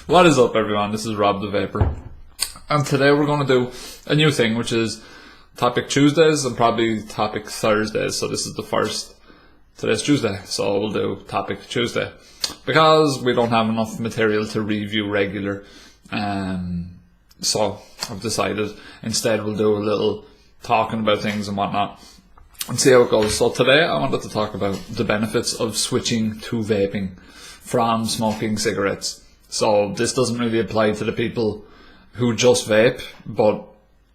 What is up, everyone? This is Rob the Vapor, and today we're going to do a new thing, which is Topic Tuesdays and probably Topic Thursdays. So this is the first. Today's Tuesday, so we'll do Topic Tuesday because we don't have enough material to review regular. So I've decided instead we'll do a little talking about things and whatnot and see how it goes. So today I wanted to talk about the benefits of switching to vaping from smoking cigarettes. So this doesn't really apply to the people who just vape, but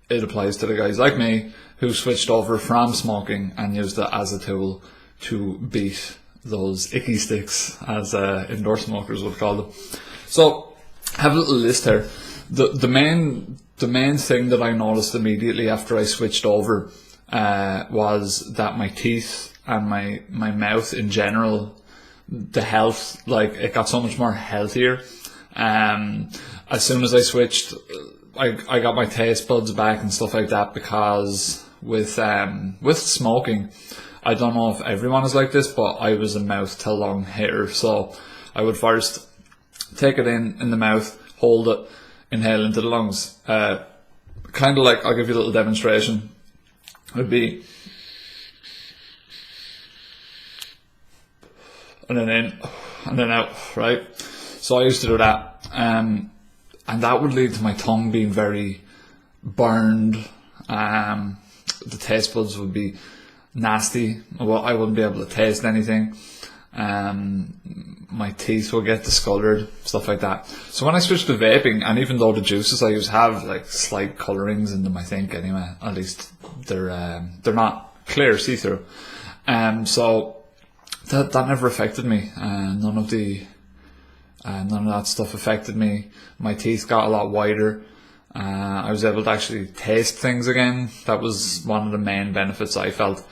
it applies to the guys like me who switched over from smoking and used it as a tool to beat those icky sticks, as indoor smokers would call them. So I have a little list here. The main thing that I noticed immediately after I switched over was that my teeth and my mouth in general, the health, like it got so much more healthier. As soon as I switched, I got my taste buds back and stuff like that, because with smoking, I don't know if everyone is like this, but I was a mouth to lung hitter. So I would first take it in the mouth, hold it, inhale into the lungs. Kind of like, I'll give you a little demonstration. It would be, and then in, and then out, right? So I used to do that, and that would lead to my tongue being very burned. The taste buds would be nasty. Well, I wouldn't be able to taste anything. My teeth will get discolored, stuff like that. So when I switched to vaping, and even though the juices I use have like slight colorings in them, I think anyway, at least they're not clear, see-through. So that never affected me. None of that stuff affected me. My teeth got a lot whiter. I was able to actually taste things again. That was one of the main benefits I felt,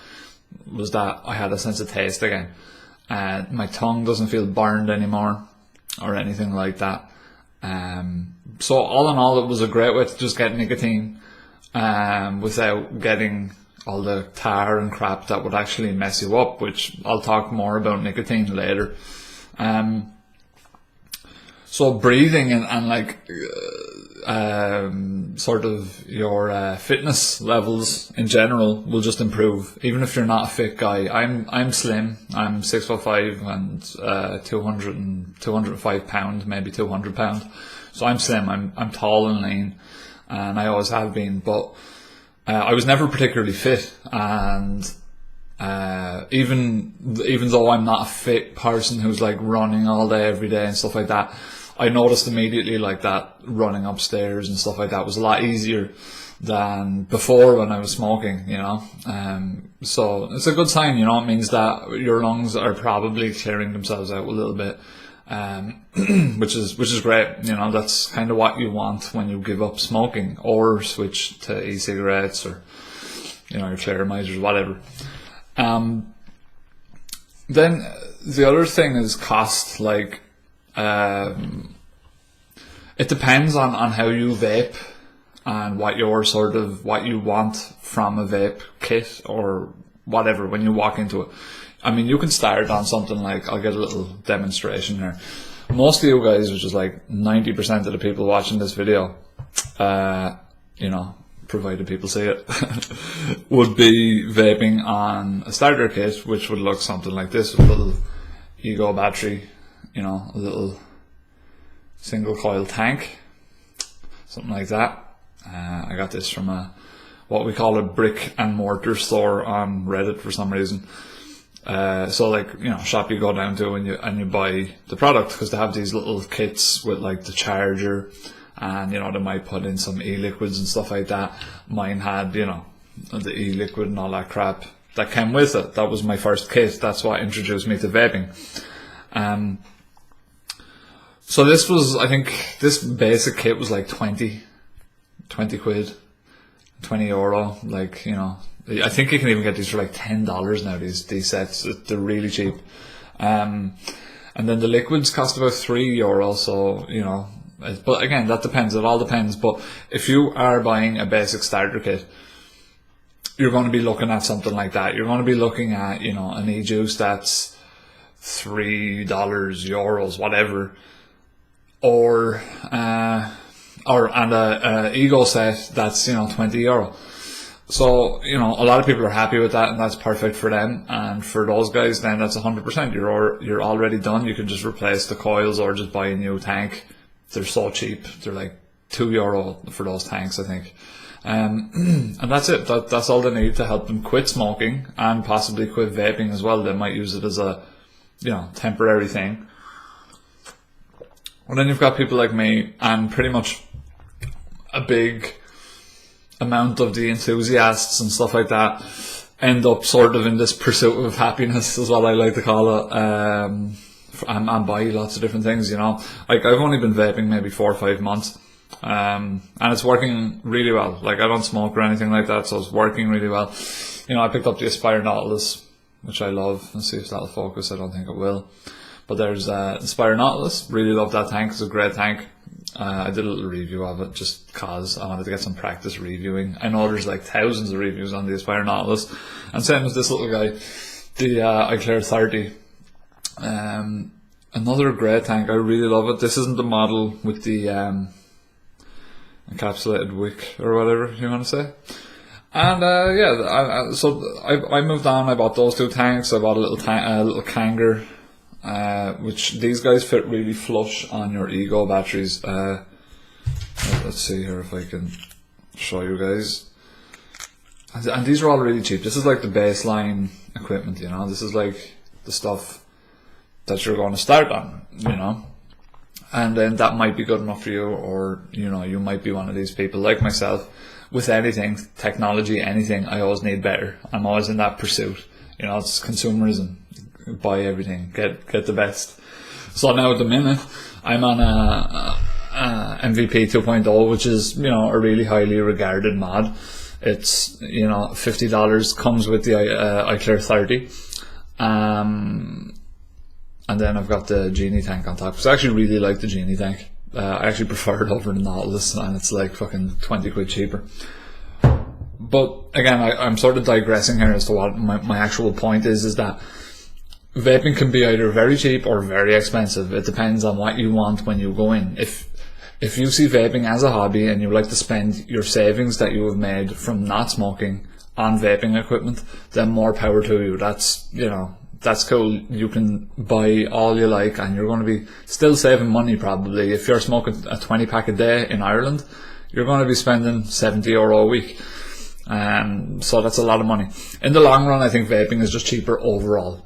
was that I had a sense of taste again. My tongue doesn't feel burned anymore or anything like that. So all in all, it was a great way to just get nicotine without getting all the tar and crap that would actually mess you up, which I'll talk more about nicotine later. So breathing and like sort of your fitness levels in general will just improve, even if you're not a fit guy. I'm slim. I'm 6'5" and 205 pound, maybe 200 pound. So I'm slim. I'm tall and lean, and I always have been. But I was never particularly fit, and even though I'm not a fit person who's like running all day every day and stuff like that, I noticed immediately like that running upstairs and stuff like that was a lot easier than before when I was smoking, you know. So it's a good sign, you know. It means that your lungs are probably clearing themselves out a little bit, which is great. You know, that's kind of what you want when you give up smoking or switch to e-cigarettes, or, you know, your Clarimiters, whatever. Then the other thing is cost. Like, it depends on how you vape and what you want from a vape kit or whatever when you walk into it. I mean, you can start on something like, I'll get a little demonstration here. Most of you guys, which is like 90% of the people watching this video, you know, provided people see it, would be vaping on a starter kit, which would look something like this, with a little Ego battery, you know, a little single coil tank, something like that. I got this from what we call a brick and mortar store on Reddit for some reason. So like, you know, shop you go down to and you buy the product, because they have these little kits with like the charger, and, you know, they might put in some e-liquids and stuff like that. Mine had, you know, the e-liquid and all that crap that came with it. That was my first kit. That's what introduced me to vaping. So this was, I think, this basic kit was like 20 quid, 20 euro. Like, you know, I think you can even get these for like $10 now, these sets. They're really cheap. And then the liquids cost about €3. So, you know, but again, that depends. It all depends. But if you are buying a basic starter kit, you're going to be looking at something like that. You're going to be looking at, you know, an e-juice that's $3, euros, whatever. or and a ego set that's, you know, €20. So, you know, a lot of people are happy with that, and that's perfect for them. And for those guys, then that's 100%. You're already done. You can just replace the coils or just buy a new tank. They're so cheap. They're like €2 for those tanks, I think. And that's it. That's all they need to help them quit smoking and possibly quit vaping as well. They might use it as a, you know, temporary thing. And then you've got people like me, and pretty much a big amount of the enthusiasts and stuff like that end up sort of in this pursuit of happiness, is what I like to call it, and buy lots of different things, you know. Like, I've only been vaping maybe 4 or 5 months, and it's working really well. Like, I don't smoke or anything like that, so it's working really well. You know, I picked up the Aspire Nautilus, which I love. Let's see if that'll focus. I don't think it will. But there's Aspire Nautilus. Really love that tank. It's a great tank. I did a little review of it just because I wanted to get some practice reviewing. I know there's like thousands of reviews on the Aspire Nautilus. And same as this little guy, the iClear 30. Another great tank. I really love it. This isn't the model with the encapsulated wick or whatever you want to say. And yeah, so I moved on. I bought those 2 tanks. I bought a little Kanger, which these guys fit really flush on your Ego batteries. Let's see here if I can show you guys. And these are all really cheap. This is like the baseline equipment, you know. This is like the stuff that you're going to start on, you know. And then that might be good enough for you, or, you know, you might be one of these people like myself. With anything, technology, anything, I always need better. I'm always in that pursuit. You know, it's consumerism. Buy everything, get the best. So now at the minute, I'm on a MVP 2.0, which is, you know, a really highly regarded mod. It's, you know, $50, comes with the iClear 30. And then I've got the Genie tank on top. So I actually really like the Genie tank. I actually prefer it over the Nautilus, and it's like fucking 20 quid cheaper. But again, I'm sort of digressing here as to what my actual point is that vaping can be either very cheap or very expensive. It depends on what you want when you go in. If you see vaping as a hobby and you like to spend your savings that you have made from not smoking on vaping equipment, then more power to you. That's, you know, that's cool. You can buy all you like, and you're going to be still saving money probably. If you're smoking a 20 pack a day in Ireland, you're going to be spending €70 a week. So that's a lot of money. In the long run, I think vaping is just cheaper overall.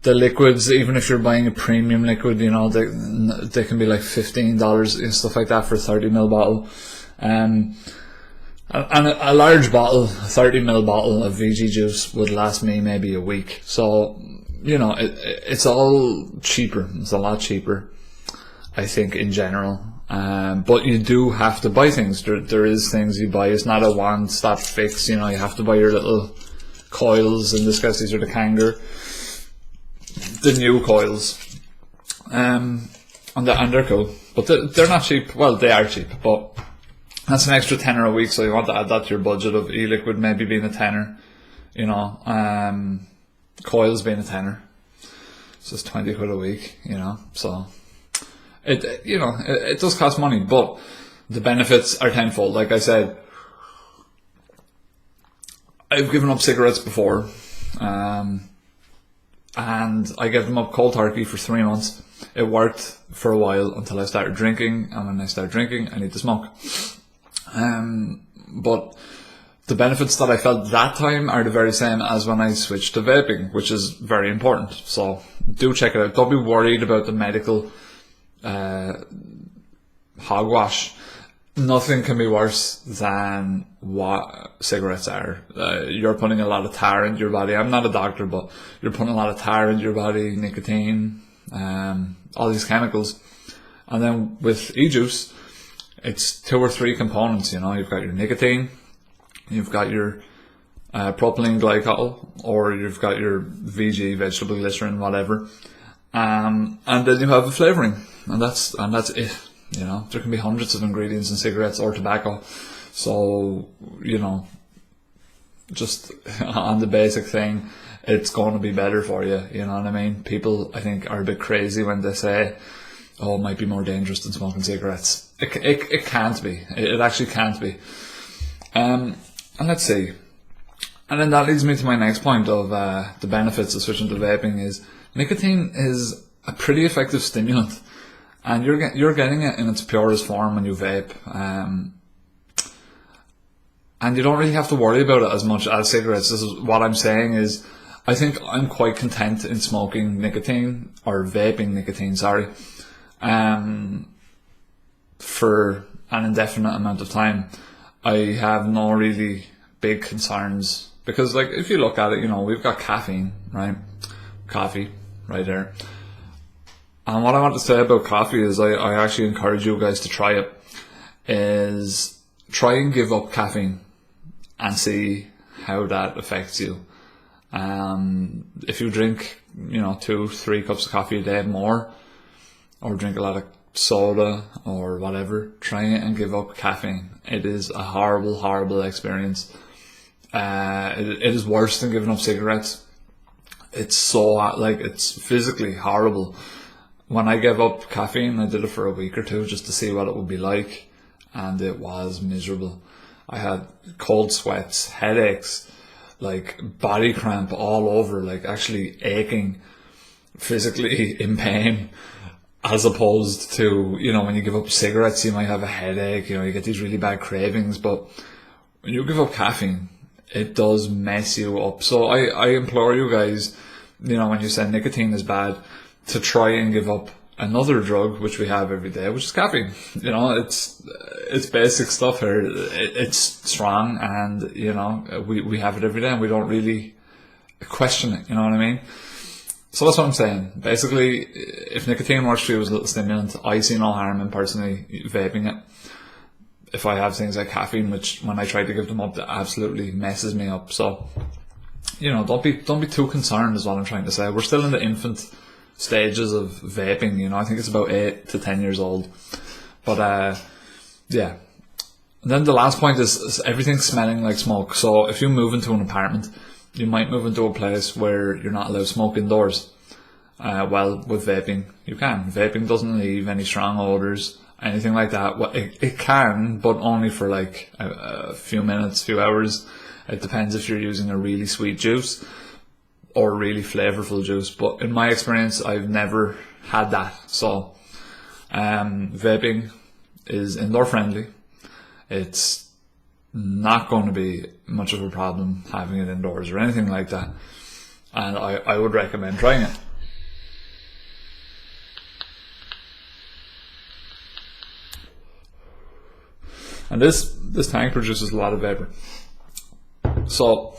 The liquids, even if you're buying a premium liquid, you know, they can be like $15 and stuff like that for a 30ml bottle. And a large bottle, 30ml bottle of VG juice would last me maybe a week. So, you know, it's all cheaper. It's a lot cheaper, I think, in general. But you do have to buy things. There is things you buy. It's not a one-stop fix. You know, you have to buy your little coils. In this case, these are the Kanger, the new coils. And they're cool. But they're not cheap. Well, they are cheap, but that's an extra tenner a week, so you want to add that to your budget of e-liquid maybe being a tenner, you know, coils being a tenner. So it's 20 quid a week, you know. So it does cost money, but the benefits are tenfold. Like I said, I've given up cigarettes before, and I gave them up cold turkey for 3 months. It worked for a while until I started drinking, and when I started drinking, I need to smoke. But the benefits that I felt that time are the very same as when I switched to vaping, which is very important. So do check it out. Don't be worried about the medical hogwash. Nothing can be worse than what cigarettes are. You're putting a lot of tar into your body. I'm not a doctor, but you're putting a lot of tar into your body, nicotine, all these chemicals. And then with e-juice, it's 2 or 3 components, you know. You've got your nicotine, you've got your propylene glycol, or you've got your VG, vegetable glycerin, whatever. And then you have a flavouring, and that's it. You know, there can be hundreds of ingredients in cigarettes or tobacco. So, you know, just on the basic thing, it's going to be better for you. You know what I mean? People, I think, are a bit crazy when they say, oh, it might be more dangerous than smoking cigarettes. It can't be. It actually can't be. And let's see. And then that leads me to my next point of the benefits of switching to vaping is nicotine is a pretty effective stimulant, and you're getting it in its purest form when you vape. And you don't really have to worry about it as much as cigarettes. This is what I'm saying is, I think I'm quite content in smoking nicotine, or vaping nicotine, sorry, for an indefinite amount of time. I have no really big concerns, because like, if you look at it, you know, we've got caffeine, right? Coffee, right there. And what I want to say about coffee is I actually encourage you guys to try it, is try and give up caffeine and see how that affects you. If you drink, 2-3 cups of coffee a day more, or drink a lot of soda or whatever, try and give up caffeine. It is a horrible, horrible experience. It is worse than giving up cigarettes. It's so, it's physically horrible. When I gave up caffeine, I did it for a week or two just to see what it would be like, and it was miserable. I had cold sweats, headaches, like body cramp all over, like actually aching, physically in pain, as opposed to, when you give up cigarettes, you might have a headache, you get these really bad cravings, but when you give up caffeine, it does mess you up. So I implore you guys, when you say nicotine is bad, to try and give up another drug which we have every day, which is caffeine. It's basic stuff here. It's strong, and we have it every day, and we don't really question it. You know what I mean? So that's what I'm saying. Basically, if nicotine works for you as a little stimulant, I see no harm in personally vaping it. If I have things like caffeine, which when I try to give them up, that absolutely messes me up. So, don't be too concerned, is what I'm trying to say. We're still in the infant stages of vaping. I think it's about 8 to 10 years old. But yeah. And then the last point is everything smelling like smoke. So if you move into an apartment, you might move into a place where you're not allowed to smoke indoors. Well, with vaping, you can. Vaping doesn't leave any strong odors, anything like that. Well, it can, but only for like a few minutes, few hours. It depends if you're using a really sweet juice or really flavorful juice. But in my experience, I've never had that. So vaping is indoor friendly. It's not going to be much of a problem having it indoors or anything like that. And I would recommend trying it. And this tank produces a lot of vapor. So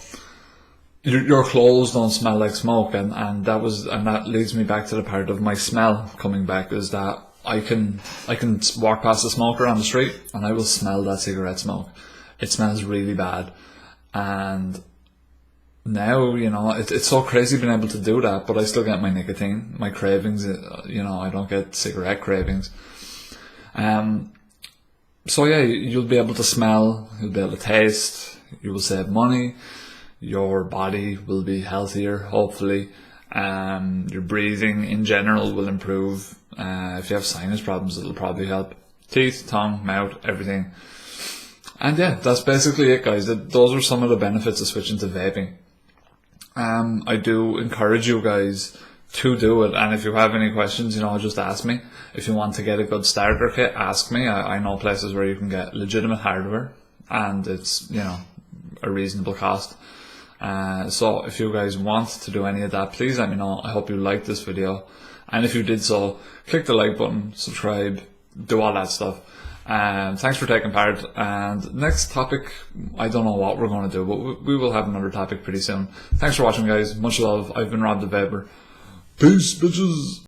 your clothes don't smell like smoke, and that leads me back to the part of my smell coming back, is that I can walk past a smoker on the street and I will smell that cigarette smoke. It smells really bad. And now, it's so crazy being able to do that, but I still get my nicotine, my cravings, I don't get cigarette cravings. So yeah, you'll be able to smell, you'll be able to taste, you will save money, your body will be healthier, hopefully, your breathing in general will improve. If you have sinus problems, it'll probably help. Teeth, tongue, mouth, everything. And yeah, that's basically it, guys. Those are some of the benefits of switching to vaping. I do encourage you guys to do it, and if you have any questions, just ask me. If you want to get a good starter kit, ask me. I know places where you can get legitimate hardware, and it's a reasonable cost. So if you guys want to do any of that, please let me know. I hope you liked this video, and if you did so, click the like button, subscribe, do all that stuff. Thanks for taking part, and next topic, I don't know what we're going to do, but we will have another topic pretty soon. Thanks for watching, guys. Much love. I've been Rob the Vapor. Peace, bitches.